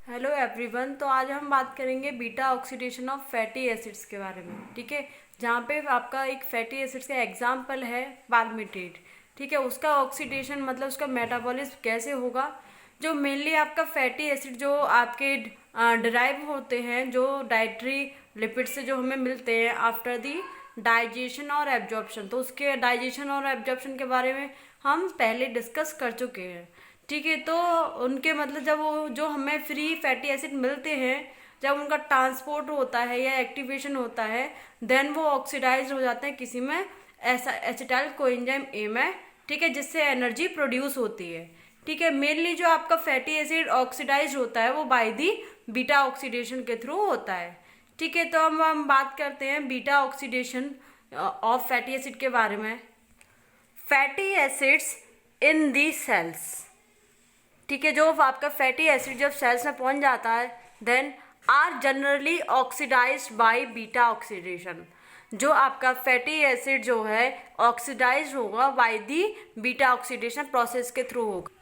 Hello everyone. तो आज हम बात करेंगे beta oxidation of fatty acids के बारे में। ठीक है, जहाँ पे आपका एक फैटी एसिड्स का एग्जांपल है पाल्मिटेट। ठीक है, उसका ऑक्सीडेशन मतलब उसका मेटाबॉलिज्म कैसे होगा। जो मेनली आपका फैटी एसिड जो आपके डिराइव होते हैं, जो डाइटरी लिपिड से जो हमें मिलते हैं आफ्टर दी डाइजेशन और एब्जॉर्प्शन, तो उसके डाइजेशन और एब्जॉर्प्शन के बारे में हम पहले डिस्कस कर चुके हैं। ठीक है, तो उनके मतलब जब वो जो हमें फ्री फैटी एसिड मिलते हैं, जब उनका ट्रांसपोर्ट होता है या एक्टिवेशन होता है, देन वो ऑक्सीडाइज हो जाते हैं किसी में ऐसा एसिटाइल कोएंजाइम ए में। ठीक है, जिससे एनर्जी प्रोड्यूस होती है। ठीक है, मेनली जो आपका फैटी एसिड ऑक्सीडाइज होता है वो बाय दी बीटा ऑक्सीडेशन के थ्रू होता है। ठीक है, तो हम बात करते हैं beta oxidation of fatty acid के बारे में। फैटी एसिड्स इन दी सेल्स। ठीक है, जो आपका फैटी एसिड जब सेल्स में पहुंच जाता है, then are generally oxidised by beta oxidation. जो आपका फैटी एसिड जो है ऑक्सीडाइज होगा by the beta oxidation process के थ्रू होगा।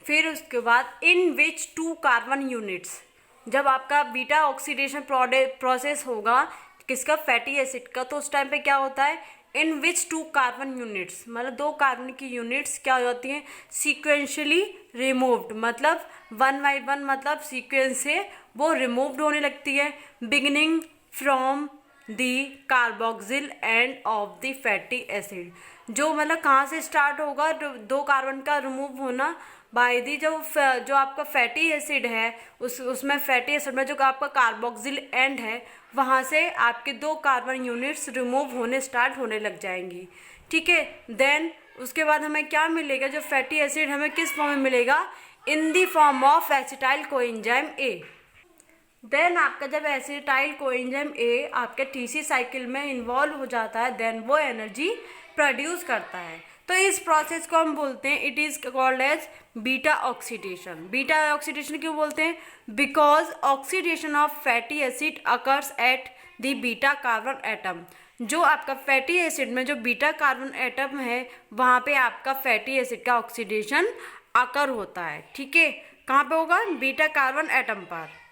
फिर उसके बाद in which two carbon units, जब आपका बीटा ऑक्सीडेशन प्रोसेस होगा किसका, फैटी एसिड का, तो उस टाइम पे क्या होता है, इन विच टू कार्बन यूनिट्स मतलब दो कार्बन की यूनिट्स क्या हो जाती हैं, सीक्वेंशियली रिमूव्ड, मतलब वन बाई वन मतलब सीक्वेंस से वो रिमूव्ड होने लगती है, beginning from the carboxyl end of the fatty acid. जो मतलब कहाँ से स्टार्ट होगा दो कार्बन का रिमूव होना, बाय दी जो आपका फैटी एसिड है उसमें फैटी एसिड में जो आपका कार्बोक्सिल एंड है, वहाँ से आपके दो कार्बन यूनिट्स रिमूव होने स्टार्ट होने लग जाएंगी। ठीक है, देन उसके बाद हमें क्या मिलेगा, जो फैटी एसिड हमें किस फॉर्म में मिलेगा, in the form of acetyl coenzyme A. Then आपका जब एसिटाइल कोएंजाइम ए आपके टीसी साइकिल में इन्वॉल्व हो जाता है, देन वो एनर्जी प्रोड्यूस करता है। तो इस प्रोसेस को हम बोलते हैं, it is called as beta oxidation. Beta oxidation क्यों बोलते हैं, because oxidation of fatty acid occurs at the beta carbon atom. जो आपका फैटी एसिड में जो बीटा कार्बन एटम है, वहाँ पे आपका फैटी एसिड का ऑक्सीडेशन अकर होता है। ठीक है, कहाँ पे होगा, बीटा कार्बन एटम पर।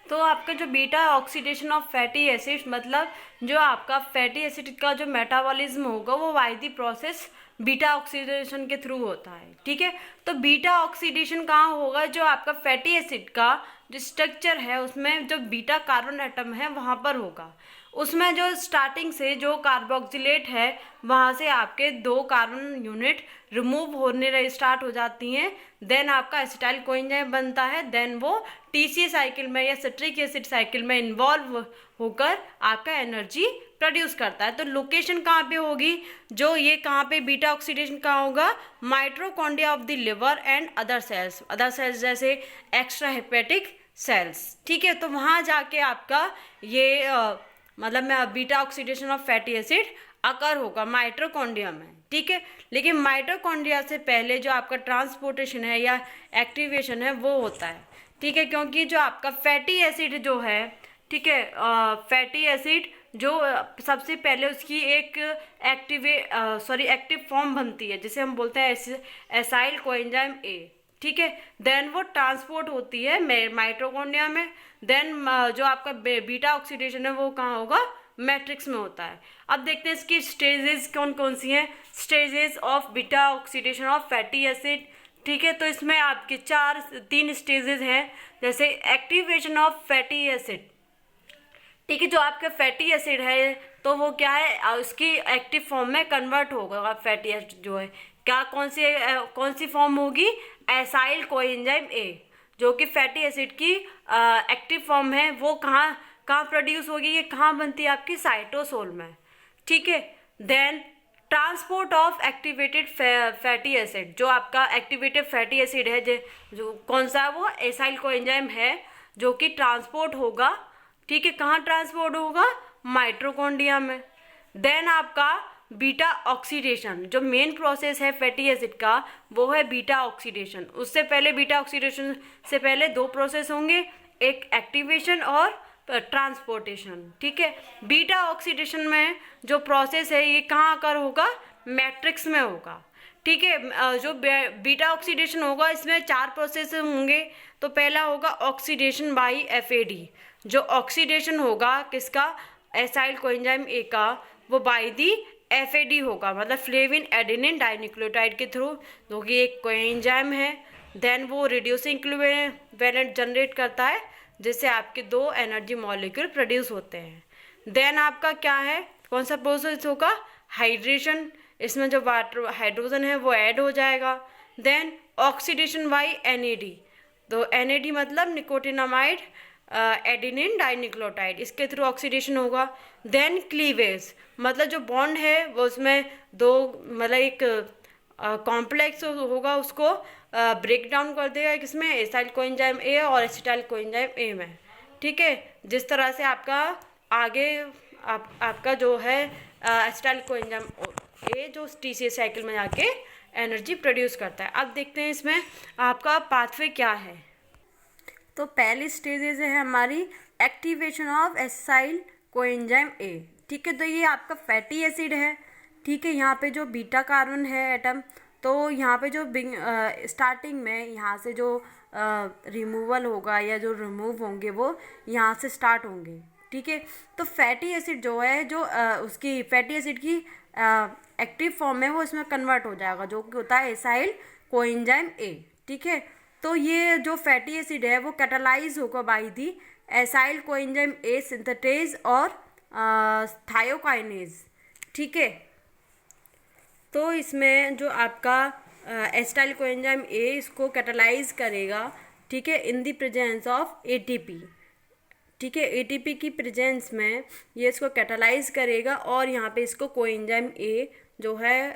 तो आपका जो beta oxidation of fatty acid मतलब जो आपका फैटी एसिड का जो मेटाबॉलिज्म होगा वो by the process beta oxidation के थ्रू होता है। ठीक है, तो बीटा ऑक्सीडेशन कहाँ होगा, जो आपका फैटी एसिड का जो स्ट्रक्चर है उसमें जो बीटा कार्बन एटम है वहाँ पर होगा। उसमें जो स्टार्टिंग से जो कार्बोक्सिलेट है वहाँ से आपके दो कार्बन यूनिट रिमूव होने स्टार्ट हो जाती हैं, देन आपका एसिटाइल कोएंजाइम बनता है, देन वो टीसी साइकिल में या सिट्रिक एसिड साइकिल में इन्वॉल्व होकर आपका एनर्जी प्रोड्यूस करता है। तो लोकेशन कहाँ पे होगी, जो ये कहाँ पे बीटा ऑक्सीडेशन कहाँ होगा, mitochondria of the liver and other cells जैसे एक्स्ट्रा हेपेटिक सेल्स। ठीक है, तो वहाँ जाके आपका ये मतलब beta oxidation of fatty acid occur होगा माइटोकॉन्ड्रिया में। ठीक है, लेकिन माइटोकॉन्ड्रिया से पहले जो आपका ट्रांसपोर्टेशन है या एक्टिवेशन है वो होता है। ठीक है, क्योंकि जो आपका फैटी एसिड जो है, ठीक है, फैटी एसिड जो सबसे पहले उसकी एक एक्टिव फॉर्म बनती है जिसे हम बोलते हैं एसाइल कोएंजाइम ए। ठीक है, देन वो ट्रांसपोर्ट होती है माइटोकॉन्ड्रिया में, देन जो आपका बीटा ऑक्सीडेशन है वो कहाँ होगा, मैट्रिक्स में होता है। अब देखते हैं इसकी स्टेजेस कौन कौन सी हैं, stages of beta oxidation of fatty acid. ठीक है, तो इसमें आपके तीन स्टेजेस हैं, जैसे एक्टिवेशन ऑफ फैटी एसिड। ठीक है, जो आपका फैटी एसिड है तो वो क्या है, उसकी एक्टिव फॉर्म में कन्वर्ट होगा। फैटी एसिड जो है क्या कौन सी फॉर्म होगी, एसाइल कोएंजाइम ए, जो कि फैटी एसिड की एक्टिव फॉर्म है, वो कहाँ कहाँ प्रोड्यूस होगी, ये कहाँ बनती है, आपकी साइटोसोल में। ठीक है, then transport of activated fatty acid, जो आपका एक्टिवेटेड फैटी एसिड है जो कौन सा है, वो एसाइल कोएंजाइम है, जो कि ट्रांसपोर्ट होगा। ठीक है, कहाँ ट्रांसपोर्ट होगा, माइटोकॉन्ड्रिया में। देन आपका बीटा ऑक्सीडेशन, जो मेन प्रोसेस है फैटी एसिड का वो है बीटा ऑक्सीडेशन। उससे पहले बीटा ऑक्सीडेशन से पहले दो प्रोसेस होंगे, एक एक्टिवेशन और ट्रांसपोर्टेशन। ठीक है, बीटा ऑक्सीडेशन में जो प्रोसेस है ये कहाँ आकर होगा, मैट्रिक्स में होगा। ठीक है। जो बीटा ऑक्सीडेशन होगा इसमें 4 प्रोसेस होंगे। तो पहला होगा ऑक्सीडेशन बाय एफएडी। जो ऑक्सीडेशन होगा किसका, एसाइल कोएंजाइम ए का, वो बाय दी एफएडी होगा, मतलब फ्लेविन एडेनिन डाइन्यूक्लियोटाइड के थ्रू, जो कि एक कोएंजाइम है। देन वो रिड्यूसिंग इक्विवेलेंट जनरेट करता है, जिससे आपके 2 एनर्जी मॉलिक्यूल प्रोड्यूस होते हैं। देन आपका क्या है, कौन सा प्रोसेस होगा, हाइड्रेशन। इसमें जो वाटर हाइड्रोजन है वो ऐड हो जाएगा। Then oxidation by NAD. तो एनएडी मतलब निकोटिनामाइड एडेनिन डाइन्यूक्लियोटाइड, इसके थ्रू ऑक्सीडेशन होगा। देन क्लीवेज, मतलब जो बॉन्ड है वो उसमें 2 मतलब एक कॉम्प्लेक्स होगा, उसको ब्रेक डाउन कर देगा किसमें, एसाइल कोएंजाइम ए और एसिटाइल कोएंजाइम ए में। ठीक है, जिस तरह से आपका आगे आपका जो है एसिटाइल कोएंजाइम ए जो टीसीएस साइकिल में जाके एनर्जी प्रोड्यूस करता है। अब देखते हैं इसमें आपका पाथवे क्या है। तो पहली स्टेजेस है हमारी activation of acyl coenzyme A. ठीक है, तो ये आपका फैटी एसिड है। ठीक है, यहाँ पे जो बीटा कार्बन है एटम, तो यहाँ पे जो स्टार्टिंग में यहाँ से जो रिमूवल होगा या जो रिमूव होंगे वो यहाँ से स्टार्ट होंगे। ठीक है, तो फैटी एसिड जो है, जो उसकी फैटी एसिड की एक्टिव फॉर्म है वो इसमें कन्वर्ट हो जाएगा, जो कि होता है एसाइल कोएंजाइम ए। ठीक है, तो ये जो फैटी एसिड है वो कैटालाइज होगा by the acyl coenzyme A synthetase और थायोकाइनेज। ठीक है, तो इसमें जो आपका एसिटाइल कोएंजाइम ए इसको कैटालाइज करेगा। ठीक है, in the presence of ATP. ठीक है, एटीपी की प्रेजेंस में ये इसको कैटालाइज करेगा और यहाँ पे इसको कोएंजाइम ए जो है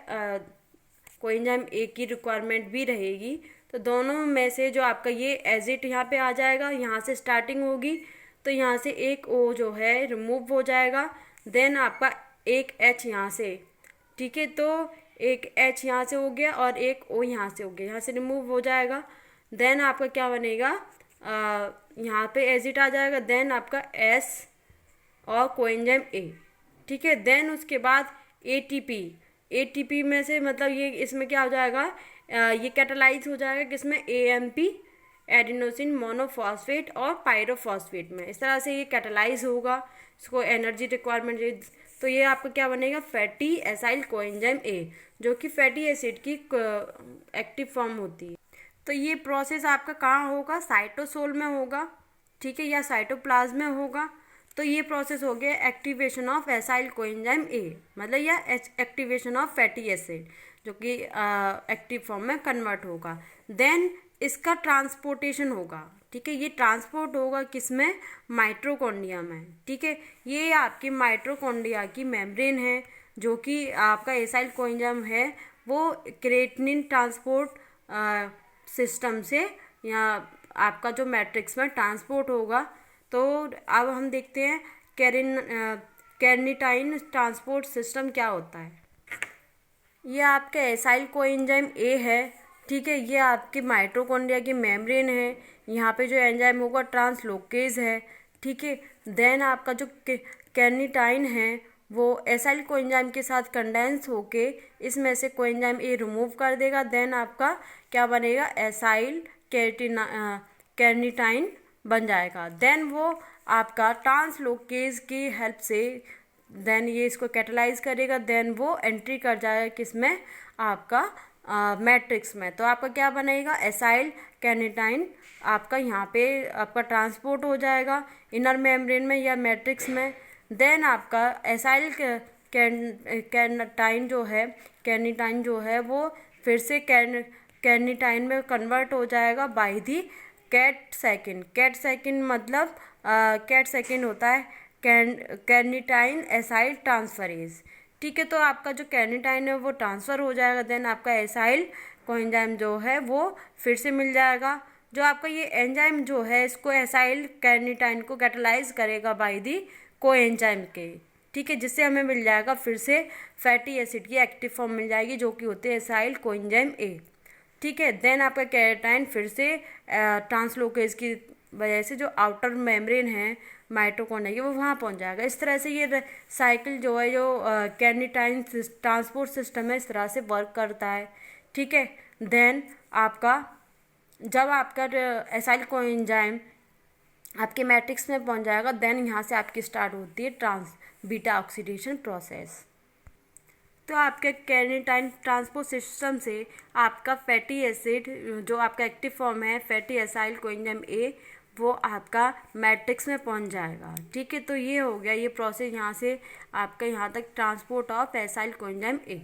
कोएंजाइम ए की रिक्वायरमेंट भी रहेगी। तो दोनों में से जो आपका ये एजिट यहाँ पे आ जाएगा, यहाँ से स्टार्टिंग होगी, तो यहाँ से एक ओ जो है रिमूव हो जाएगा। देन आपका एक एच यहाँ से, ठीक है, तो एक एच यहाँ से हो गया और एक ओ यहाँ से हो गया, यहाँ से रिमूव हो जाएगा। देन आपका क्या बनेगा, यहाँ पे एजिट आ जाएगा। देन आपका एस और कोएंजाइम ए। ठीक है, देन उसके बाद एटीपी। एटीपी में से मतलब ये इसमें क्या हो जाएगा, ये कैटालाइज हो जाएगा किसमें, एएमपी एडिनोसिन मोनोफॉस्फेट और पायरोफॉस्फेट में। इस तरह से ये कैटालाइज होगा, इसको एनर्जी रिक्वायरमेंट। तो ये आपका क्या बनेगा, फैटी एसाइल कोएंजाइम ए, जो कि फैटी एसिड की एक्टिव फॉर्म होती है। तो ये प्रोसेस आपका कहाँ होगा, साइटोसोल में होगा। ठीक है, या साइटोप्लाज्म में होगा। तो ये प्रोसेस हो गया एक्टिवेशन ऑफ एसाइल कोएंजाइम ए, मतलब या एक्टिवेशन ऑफ फैटी एसिड, जो कि एक्टिव फॉर्म में कन्वर्ट होगा। देन इसका ट्रांसपोर्टेशन होगा। ठीक है, ये ट्रांसपोर्ट होगा किसमें, माइटोकॉन्ड्रिया में। ठीक है, ये आपकी माइटोकॉन्ड्रिया की मेम्ब्रेन है, जो कि आपका एसाइल कोएंजाइम है वो क्रेटिनिन ट्रांसपोर्ट सिस्टम से या आपका जो मैट्रिक्स में ट्रांसपोर्ट होगा। तो अब हम देखते हैं कैर्निटाइन ट्रांसपोर्ट सिस्टम क्या होता है। ये आपका एसाइल कोएंजाइम ए है। ठीक है, ये आपकी माइटोकॉन्ड्रिया की मेम्ब्रेन है। यहाँ पे जो एंजाइम होगा ट्रांसलोकेज है। ठीक है, देन आपका जो कैर्निटाइन है वो एसाइल कोएंजाइम के साथ कंडेंस होके इसमें से कोएंजाइम ए रिमूव कर देगा। देन आपका क्या बनेगा, एसाइल कैर्निटाइन बन जाएगा। देन वो आपका ट्रांसलोकेज की हेल्प से देन ये इसको कैटालाइज करेगा। देन वो एंट्री कर जाएगा किसमें, आपका मैट्रिक्स में। तो आपका क्या बनेगा, एसाइल कैर्निटाइन आपका यहाँ पे आपका ट्रांसपोर्ट हो जाएगा इनर मेम्ब्रेन में या मैट्रिक्स में। देन आपका एसाइल कैर्निटाइन जो है वो फिर से कैर्निटाइन में कन्वर्ट हो जाएगा by the CAT second. CAT second मतलब कैट सेकेंड होता है कैर्निटाइन एसाइल ट्रांसफरेज। ठीक है, तो आपका जो कैर्निटाइन है वो ट्रांसफ़र हो जाएगा। देन आपका एसाइल कोएंजाइम जो है वो फिर से मिल जाएगा। जो आपका ये एंजाइम जो है इसको एसाइल कैर्निटाइन को कैटालाइज करेगा बाय दी कोएंजाइम के। ठीक है, जिससे हमें मिल जाएगा फिर से फैटी एसिड की एक्टिव फॉर्म मिल जाएगी, जो कि होते हैं एसाइल कोएंजाइम ए। ठीक है, देन आपका कैर्निटाइन फिर से ट्रांसलोकेज की वजह से जो आउटर मेम्ब्रेन है माइटोकॉन्ड्रिया की वो वहाँ पहुँच जाएगा। इस तरह से ये साइकिल जो है जो कैर्निटाइन ट्रांसपोर्ट सिस्टम है इस तरह से वर्क करता है। ठीक है। देन आपका जब आपका एसाइल कोएंजाइम आपके मैट्रिक्स में पहुंच जाएगा, देन यहाँ से आपकी स्टार्ट होती है बीटा ऑक्सीडेशन प्रोसेस। तो आपके कैर्निटाइन ट्रांसपोर्ट सिस्टम से आपका फैटी एसिड जो आपका एक्टिव फॉर्म है फैटी एसाइल कोएंजाइम ए, वो आपका मैट्रिक्स में पहुंच जाएगा। ठीक है, तो ये हो गया ये प्रोसेस यहाँ से आपका यहाँ तक transport of acyl coenzyme A.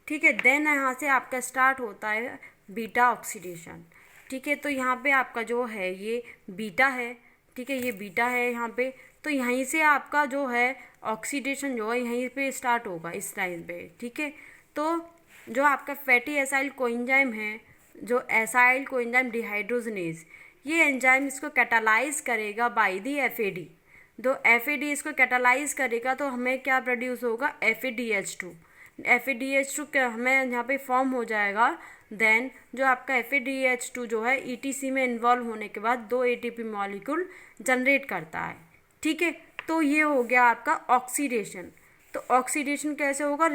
ठीक है, देन यहाँ से आपका स्टार्ट होता है बीटा ऑक्सीडेशन। ठीक है, तो यहाँ पे आपका जो है ये बीटा है। ठीक है, ये बीटा है यहाँ पे, तो यहीं से आपका जो है ऑक्सीडेशन जो है यहीं पे स्टार्ट होगा इस टाइम पे। ठीक है, तो जो आपका फैटी एसाइल कोएंजाइम है, जो एसाइल कोएंजाइम डिहाइड्रोजनेज, ये एंजाइम इसको कैटालाइज करेगा बाय दी एफएडी। तो एफएडी इसको कैटालाइज करेगा तो हमें क्या प्रोड्यूस होगा, FADH2। FADH2 हमें यहाँ पे फॉर्म हो जाएगा। देन जो आपका FADH2 जो है ETC में इन्वॉल्व होने के बाद 2 ATP मॉलिक्यूल जनरेट करता है। ठीक है, तो ये हो गया आपका ऑक्सीडेशन। तो ऑक्सीडेशन कैसे होगा,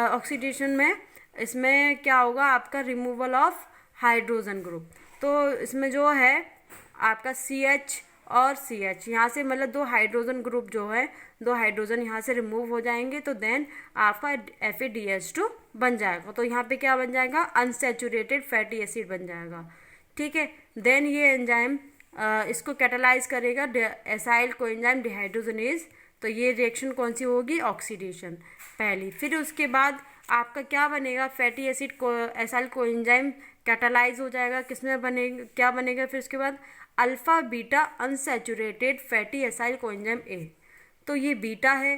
ऑक्सीडेशन में इसमें क्या होगा आपका रिमूवल ऑफ हाइड्रोजन ग्रुप। तो इसमें जो है आपका CH और CH यहाँ से मतलब 2 हाइड्रोजन ग्रुप जो है 2 हाइड्रोजन यहाँ से रिमूव हो जाएंगे, तो देन आपका FADH2 बन जाएगा। तो यहाँ पे क्या बन जाएगा, अनसैचुरेटेड फैटी एसिड बन जाएगा। ठीक है, देन ये एंजाइम इसको कैटालाइज करेगा एसाइल कोएंजाइम डिहाइड्रोजनेज। तो ये रिएक्शन कौन सी होगी, ऑक्सीडेशन पहली। फिर उसके बाद आपका क्या बनेगा, फैटी एसिड को एसाइल कोएंजाइम कैटालाइज हो जाएगा, किसमें बनेगा, क्या बनेगा फिर उसके बाद alpha beta unsaturated fatty acyl coenzyme ए। तो ये बीटा है,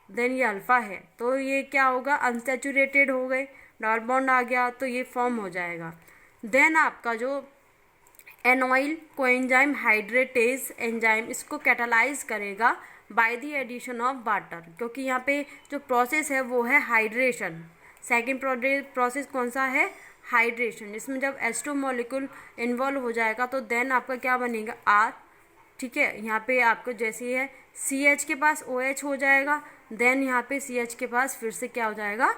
देन ये अल्फा है, तो ये क्या होगा, अनसैचुरेटेड हो गए, डबल बॉन्ड आ गया, तो ये फॉर्म हो जाएगा। देन आपका जो एनॉइल कोएंजाइम हाइड्रेटेज एंजाइम इसको कैटालाइज करेगा by the addition of water, क्योंकि यहाँ पे जो प्रोसेस है वो है हाइड्रेशन। सेकेंड प्रोसेस कौन सा है, हाइड्रेशन। इसमें जब H2 मॉलिक्यूल इन्वॉल्व हो जाएगा तो देन आपका क्या बनेगा, R। ठीक है, यहाँ पे आपको जैसे ही है CH के पास OH हो जाएगा, देन यहाँ पे CH के पास फिर से क्या हो जाएगा,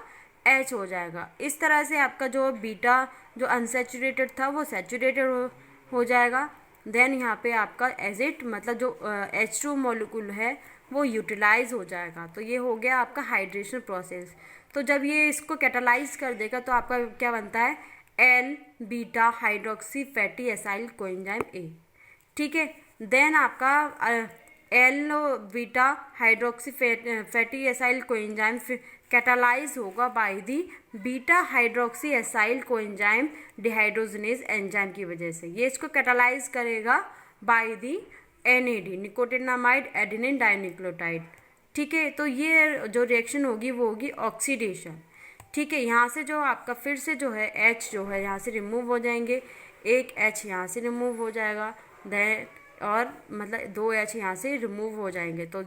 H हो जाएगा। इस तरह से आपका जो बीटा जो अनसैचुरेटेड था वो सैचुरेटेड हो जाएगा। देन यहाँ पे आपका एजिड मतलब जो H2 मॉलिक्यूल है वो यूटिलाइज हो जाएगा। तो ये हो गया आपका हाइड्रेशन प्रोसेस। तो जब ये इसको कैटालाइज कर देगा तो आपका क्या बनता है, L beta hydroxy fatty acyl coenzyme A. ठीक है, देन आपका L beta hydroxy fatty acyl coenzyme catalyse होगा by the beta hydroxy acyl coenzyme dehydrogenase enzyme की वजह से। ये इसको कैटालाइज करेगा by the NAD nicotinamide adenine dinucleotide. ठीक है, तो ये जो रिएक्शन होगी वो होगी ऑक्सीडेशन। ठीक है, यहाँ से जो आपका फिर से जो है H जो है यहाँ से रिमूव हो जाएंगे, एक H यहाँ से रिमूव हो जाएगा, देन और मतलब 2 H यहाँ से रिमूव हो जाएंगे, तो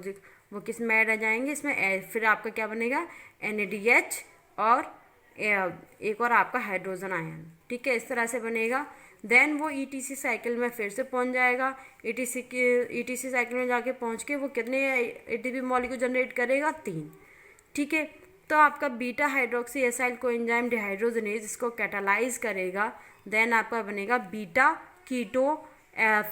वो किस में ऐड आ जाएंगे, इसमें फिर आपका क्या बनेगा, NADH और एक और आपका हाइड्रोजन आयन। ठीक है, इस तरह से बनेगा। देन वो ETC साइकिल में फिर से पहुंच जाएगा। ETC साइकिल में जाके पहुंच के वो कितने ATP मॉलिक्यूल जनरेट करेगा, 3। ठीक है, तो आपका beta hydroxy acyl coenzyme dehydrogenase इसको कैटालाइज करेगा, देन आपका बनेगा beta keto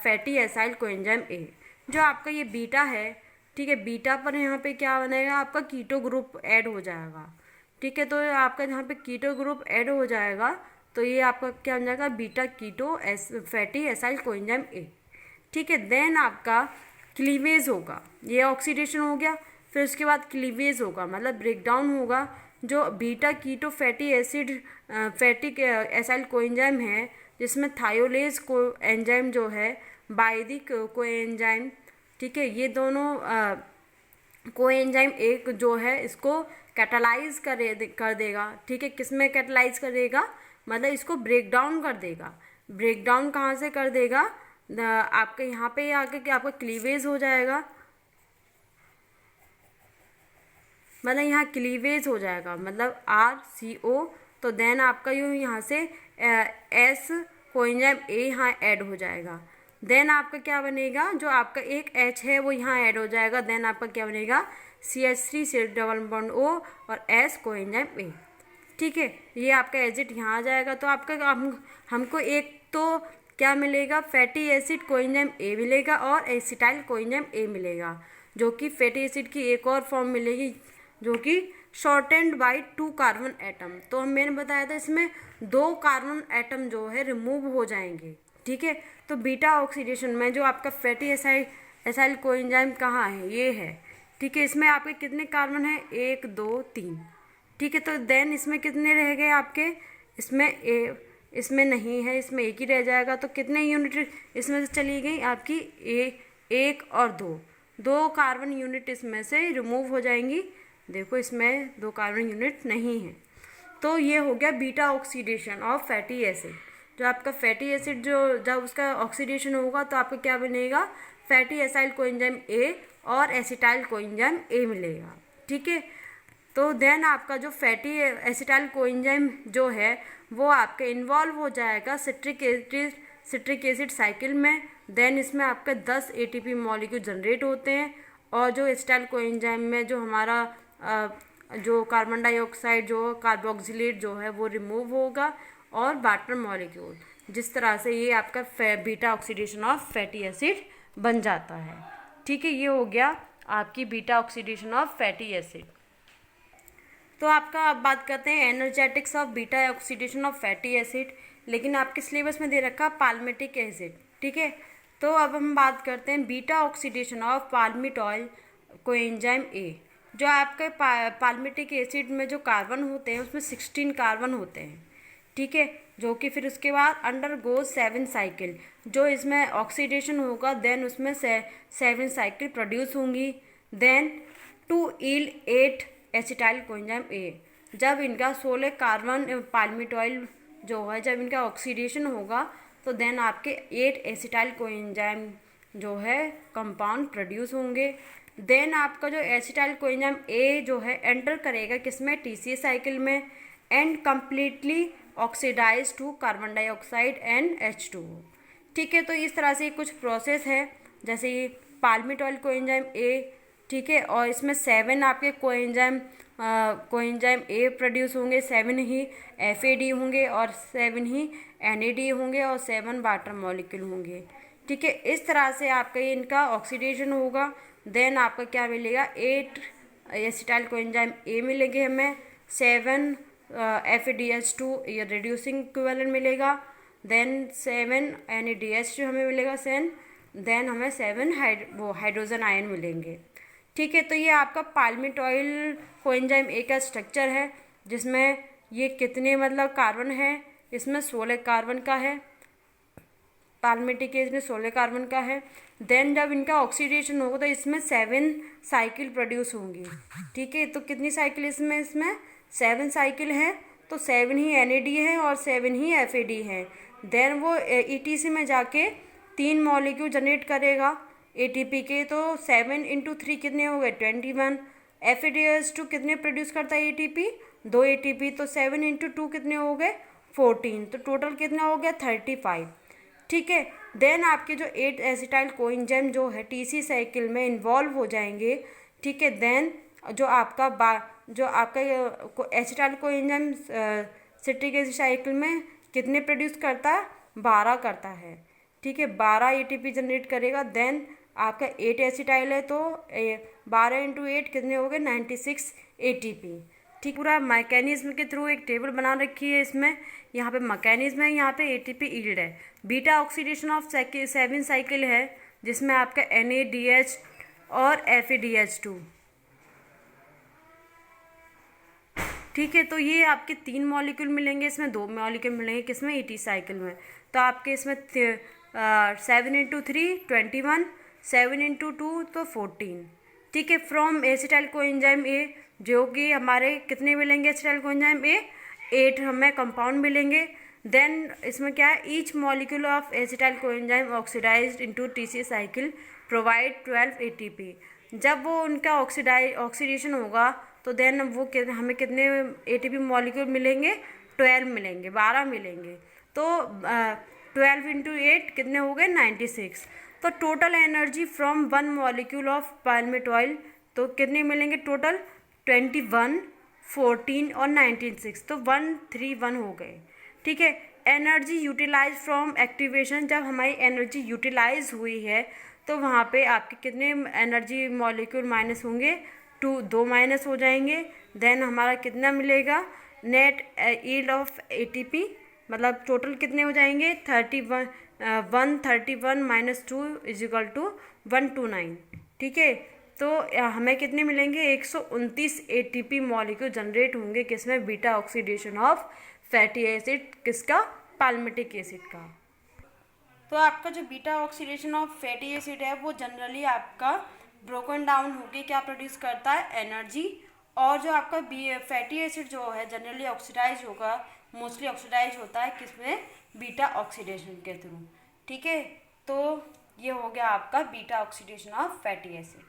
fatty acyl coenzyme A. जो आपका ये बीटा है, ठीक है, बीटा पर यहाँ पे क्या बनेगा, आपका कीटो ग्रुप ऐड हो जाएगा। ठीक है, तो आपका यहाँ पे कीटो ग्रुप ऐड हो जाएगा तो ये आपका क्या बन जाएगा, beta keto fatty acyl coenzyme A. ठीक है, देन आपका क्लीवेज होगा, ये ऑक्सीडेशन हो गया, फिर उसके बाद क्लीवेज होगा मतलब ब्रेकडाउन होगा। जो beta keto fatty acid fatty acyl coenzyme है जिसमें थायोलेज को एंजाइम जो है बाय कोएंजाइम। ठीक है, ये दोनों कोएंजाइम एक जो है इसको कैटालाइज कर देगा। ठीक है, किस में कैटालाइज करेगा, मतलब इसको ब्रेक डाउन कर देगा। ब्रेक डाउन कहाँ से कर देगा, आपके यहाँ पे आके कि आपका क्लीवेज हो जाएगा, मतलब यहाँ क्लीवेज हो जाएगा मतलब RCO। तो देन आपका यूँ यहाँ से S कोएंजाइम A यहाँ ऐड हो जाएगा। देन आपका क्या बनेगा, जो आपका एक H है वो यहाँ ऐड हो जाएगा। देन आपका क्या बनेगा, CH3 से डबल बॉन्ड O और S कोएंजाइम A। ठीक है, ये आपका एसिड यहाँ आ जाएगा, तो आपका हमको एक तो क्या मिलेगा, फैटी एसिड कोएंजाइम ए मिलेगा और एसिटाइल कोएंजाइम ए मिलेगा, जो कि फैटी एसिड की एक और फॉर्म मिलेगी जो कि शॉर्टेंड बाय 2 कार्बन एटम। तो मैंने बताया था इसमें 2 कार्बन एटम जो है रिमूव हो जाएंगे। ठीक है, तो बीटा ऑक्सीडेशन में जो आपका फैटी एसाइल कोएंजाइम कहाँ है, ये है। ठीक है, इसमें आपके कितने कार्बन है, 1 2 3। ठीक है, तो देन इसमें कितने रह गए आपके, इसमें नहीं है, इसमें एक ही रह जाएगा। तो कितने यूनिट इसमें से चली गई आपकी, 1 और 2 कार्बन यूनिट इसमें से रिमूव हो जाएंगी। देखो इसमें 2 कार्बन यूनिट नहीं है। तो ये हो गया beta oxidation of fatty acid. जो आपका फैटी एसिड जो जब उसका ऑक्सीडेशन होगा तो आपको क्या बनेगा, फैटी एसाइल कोएंजाइम ए और एसिटाइल कोएंजाइम ए मिलेगा। ठीक है, तो देन आपका जो फैटी एसिटाइल कोएंजाइम जो है वो आपका इन्वॉल्व हो जाएगा सिट्रिक एसिड साइकिल में। देन इसमें आपका 10 एटीपी मॉलिक्यूल जनरेट होते हैं और जो एसिटाइल कोएंजाइम में जो हमारा जो कार्बन डाइऑक्साइड जो कार्बोक्सिलेट जो है वो रिमूव होगा और वाटर मॉलिक्यूल, जिस तरह से ये आपका beta oxidation of fatty acid बन जाता है। ठीक है, ये हो गया आपकी beta oxidation of fatty acid. तो आपका अब बात करते हैं energetics of beta oxidation of fatty acid, लेकिन आपके सिलेबस में दे रखा पाल्मिटिक एसिड। ठीक है, तो अब हम बात करते हैं beta oxidation of palmitoyl coenzyme A. जो आपके पाल्मिटिक एसिड में जो कार्बन होते हैं उसमें 16 कार्बन होते हैं। ठीक है, जो कि फिर उसके बाद अंडरगो 7 साइकिल, जो इसमें ऑक्सीडेशन होगा देन उसमें 7 साइकिल प्रोड्यूस होंगी। Then to yield 8 acetyl coenzyme A. जब इनका 16 कार्बन पाल्मिटॉइल जो है जब इनका ऑक्सीडेशन होगा तो देन आपके 8 एसिटाइल कोएंजाइम जो है कंपाउंड प्रोड्यूस होंगे। देन आपका जो एसिटाइल कोएंजाइम ए जो है एंटर करेगा किसमें, टीसीए साइकिल में, and completely oxidise to carbon dioxide and H2। ठीक है, तो इस तरह से कुछ प्रोसेस है, जैसे ये पाल्मिटॉइल कोएंजाइम ए। ठीक है, और इसमें 7 आपके कोएंजाइम ए प्रोड्यूस होंगे, 7 ही FAD होंगे और 7 ही NAD होंगे और 7 वाटर मॉलिक्यूल होंगे। ठीक है, इस तरह से आपका ये इनका ऑक्सीडेशन होगा। देन आपका क्या मिलेगा, 8 एसिटाइल कोएंजाइम ए मिलेंगे हमें, 7 FADH2 ये रिड्यूसिंग इक्विवेलेंट मिलेगा, देन 7 NADH हमें मिलेगा देन हमें 7 हाइड्रोजन आयन मिलेंगे। ठीक है, तो ये आपका पाल्मिटॉइल कोएंजाइम ए का स्ट्रक्चर है, जिसमें ये कितने मतलब कार्बन है, इसमें 16 कार्बन का है, पाल्मिटिक एसिड में 16 कार्बन का है। देन जब इनका ऑक्सीडेशन होगा तो इसमें 7 साइकिल प्रोड्यूस होंगी। ठीक है, तो कितनी साइकिल इसमें 7 साइकिल है, तो 7 ही NAD है और 7 ही FAD है। देन वो ETC में जाके 3 मॉलिक्यूल जनरेट करेगा ATP के, तो 7 × 3 कितने हो गए, 21। FADH2 कितने प्रोड्यूस करता है ATP, 2 ATP, तो 7 × 2 कितने हो गए, 14, तो टोटल कितना हो गया, 35। ठीक है, देन आपके जो 8 एसिटाइल कोएंजाइम जो है TC साइकिल में इन्वॉल्व हो जाएंगे। ठीक है, देन जो आपका acetyl coenzyme citric acid cycle में कितने प्रोड्यूस करता है, 12 करता है। ठीक है, 12 ATP जनरेट करेगा। देन आपका 8 एसिटाइल है तो 12 × 8 कितने हो गए, 96 ATP। ठीक, पूरा मैकेनिज्म के थ्रू एक टेबल बना रखी है इसमें, यहाँ पे मैकेनिज्म है, यहाँ पे ATP ईल्ड है। बीटा ऑक्सीडेशन ऑफ 7 साइकिल है, जिसमें आपका NADH और FADH2। ठीक है, तो ये आपके 3 मॉलिक्यूल मिलेंगे, इसमें 2 मॉलिक्यूल मिलेंगे किसमें, ET साइकिल में। तो आपके इसमें 7 × 3 21, 7 × 2 तो 14। ठीक है, फ्रॉम एसिटाइल कोएंजाइम ए जो कि हमारे कितने मिलेंगे, एसिटाइल कोएंजाइम ए 8 हमें कंपाउंड मिलेंगे। देन इसमें क्या है, each molecule of acetyl coenzyme oxidised into TC cycle provide 12 ATP। जब वो उनका ऑक्सीडेशन होगा तो देन वो हमें कितने ATP मॉलिक्यूल मिलेंगे, 12 मिलेंगे, 12 मिलेंगे। तो 12 × 8 कितने हो गए, 96। तो total energy from 1 molecule of palmitoyl तो कितने मिलेंगे टोटल, 21 14 और 19 6, तो 131 हो गए। ठीक है। एनर्जी यूटिलाइज फ्रॉम एक्टिवेशन, जब हमारी एनर्जी यूटिलाइज हुई है तो वहाँ पे आपके कितने एनर्जी मॉलिक्यूल माइनस होंगे, 2 माइनस हो जाएंगे। देन हमारा कितना मिलेगा, नेट यील्ड ऑफ एटीपी, मतलब टोटल कितने हो जाएंगे, 131 माइनस 2 इज इक्वल टू 129। ठीक है। तो हमें कितने मिलेंगे, 129 एटीपी मॉलिक्यूल जनरेट होंगे, किसमें, beta oxidation of fatty acid, किसका, पाल्मिटिक एसिड का। तो आपका जो beta oxidation of fatty acid है वो जनरली आपका ब्रोकन डाउन होके क्या प्रोड्यूस करता है, एनर्जी। और जो आपका फैटी एसिड जो है जनरली ऑक्सीडाइज होगा, मोस्टली ऑक्सीडाइज होता है किसमें, बीटा ऑक्सीडेशन के थ्रू। ठीक है। तो ये हो गया आपका beta oxidation of fatty acid.